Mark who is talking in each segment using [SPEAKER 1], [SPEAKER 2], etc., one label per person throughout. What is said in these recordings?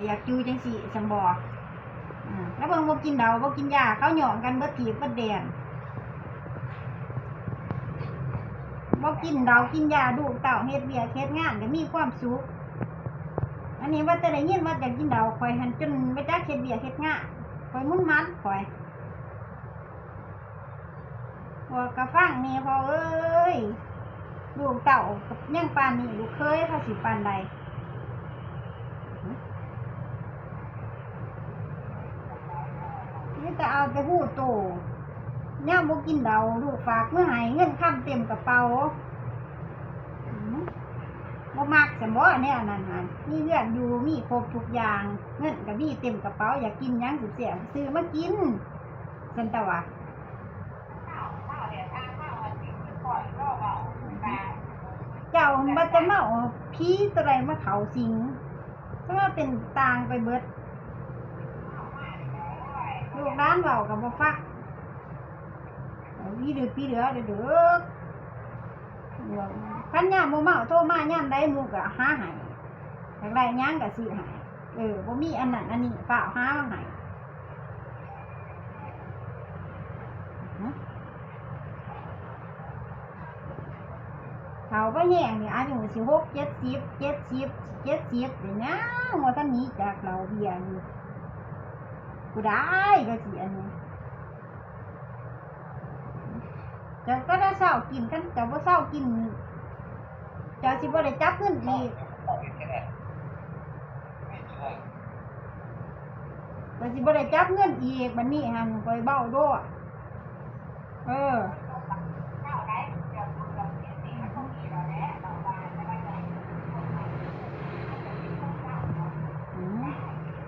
[SPEAKER 1] อยากจูจังสิสมบแล้วเพิ่งบ่กินเดาบ่กินยาเขาหย่องกันเบิดถีบเบิดแดนบ่กินเดากินยาดูเต่าเฮ็ดเวียกเฮ็ดงานก็มีความสุขอันนี้ว่าจะได้ยินว่าอยากกินเดาข่อยหันจนไปจักเฮ็ดเวียกเฮ็ดงานข่อยมุ่นมันข่อยพอกระฟังนี่พอเอ้ยลูกเต่ากับยังปานนี่ลูกเคยเขาสิปานใดนี่แต่เอาแต่หู้โตย่ามบ่กินเดาลูกฝากเมื่อไหร่เงินค้ำเต็มกระเป๋าบ่มักสมบ่เนี่ยนั่นมีเรื่องอยู่มีครบทุกอย่างเงินก็มีเต็มกระเป๋าอยากกินหยังสิเสียซื้อมากินซั่นตะว่าเจ้าบัดจะเมาผีตัวใดมาเข้าสิงก็ว่าเป็นตางไปเบิดลูกร้านเว้าก็บ่ฟังพี่เดือเด้อคันยามบ่เมาโทรมายามใดหมู่ก็หาให้อยากได้หยังก็ซื้อให้บ่มีอันนั้นอันนี้ฝากหามาให้เขาบ่แห้งนี่อายุสิ6 70เดี๋ยวนะว่าท่านนี้จากเราเบียร์อยู่กูได้ก็สิอันนี้เจ้าก็ได้เศร้ากินกันเจ้าบ่เศร้ากินเจ้าสิบ่ได้จับเงินอีกเจ้าสิบ่ได้จับเงินอีกบัดนี้หั่นไปเบ้าโดด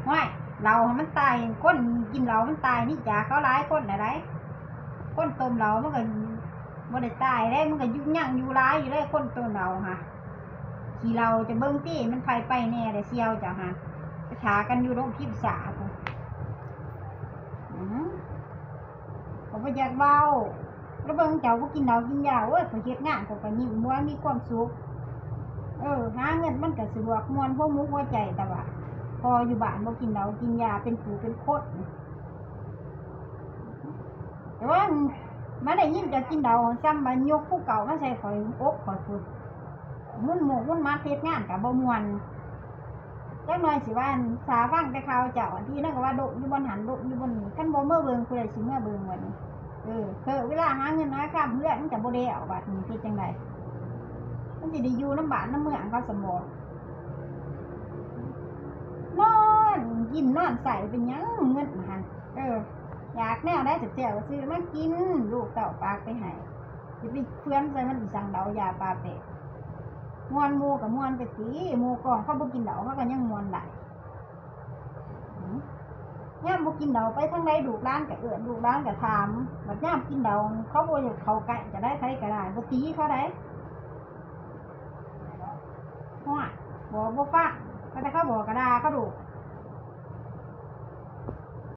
[SPEAKER 1] ไม่เรามันตายคนกินเรามันตายนี่จ่าเขาหลายคนอะไรคนต้มเรามันก็บ่ได้ตายได้มันก็ยุ่งยั่งอยู่ร้ายอยู่ได้คนต้มเราค่ะขี่เราจะเบิ้งตี้มันไปแน่เลยเซียวจ้ะฮะไปถากันอยู่โรงพิมพ์สาเขาไปยัดเบาแล้วเบิ้งเจ้าก็กินเรากินยาเว้ยเขาเฮ็ดงานเขาก็ยิ้มม้วนมีความสุขหาเงินมันก็สะดวกมวนพวกมุกหัวใจแต่ว่าพออยู่บ้านบ่กินเรากินยาเป็นผูเป็นโคตรแต่ว่ามันได้ยินจะกินเดาซ้ำมันยกผู้เก่ามาใส่ข่อยอกข่อยฝุ่นมุ่นหมกมุ่นมาเทศงานกับบ่มวนจักหน่อยสิว่าสาฟังแต่ข่าวเจ้าที่นั่นก็ว่าดกอยู่บนหันดกอยู่บนนี้ขั้นบ่เมื่อเบิ่งคือได้สิเมื่อเบิ่งวันนี้เวลาหาเงินน้อยข้ามเพื่อนมันจะบ่ได้เอาบัดนี้คิดจังไดมันสิได้อยู่น้ำบ้านน้ำเมืองเขาสมบูรณ์นอนกินนอนใส่เป็นยังเงินหันอยากแนวได้จะแจ๋วซื้อมากินลูกเต่าปากไปให้จะไปเพื่อนใส่มันสั่งเดายาปลาเป็ดมวนมูกับมวนไปตีมูกองเขาบ่กินเดาเขาก็ยังมวนได้ย่ามบ่กินเดาไปทั้งใดดูร้านกับดูร้านกับถามแบบย่ามกินเดาเขาบ่อยากเขาไก่จะได้ใครก็ได้บ่ตีเขาได้หัวบ่ฟังแต่เขาบอกกระดาเขาดู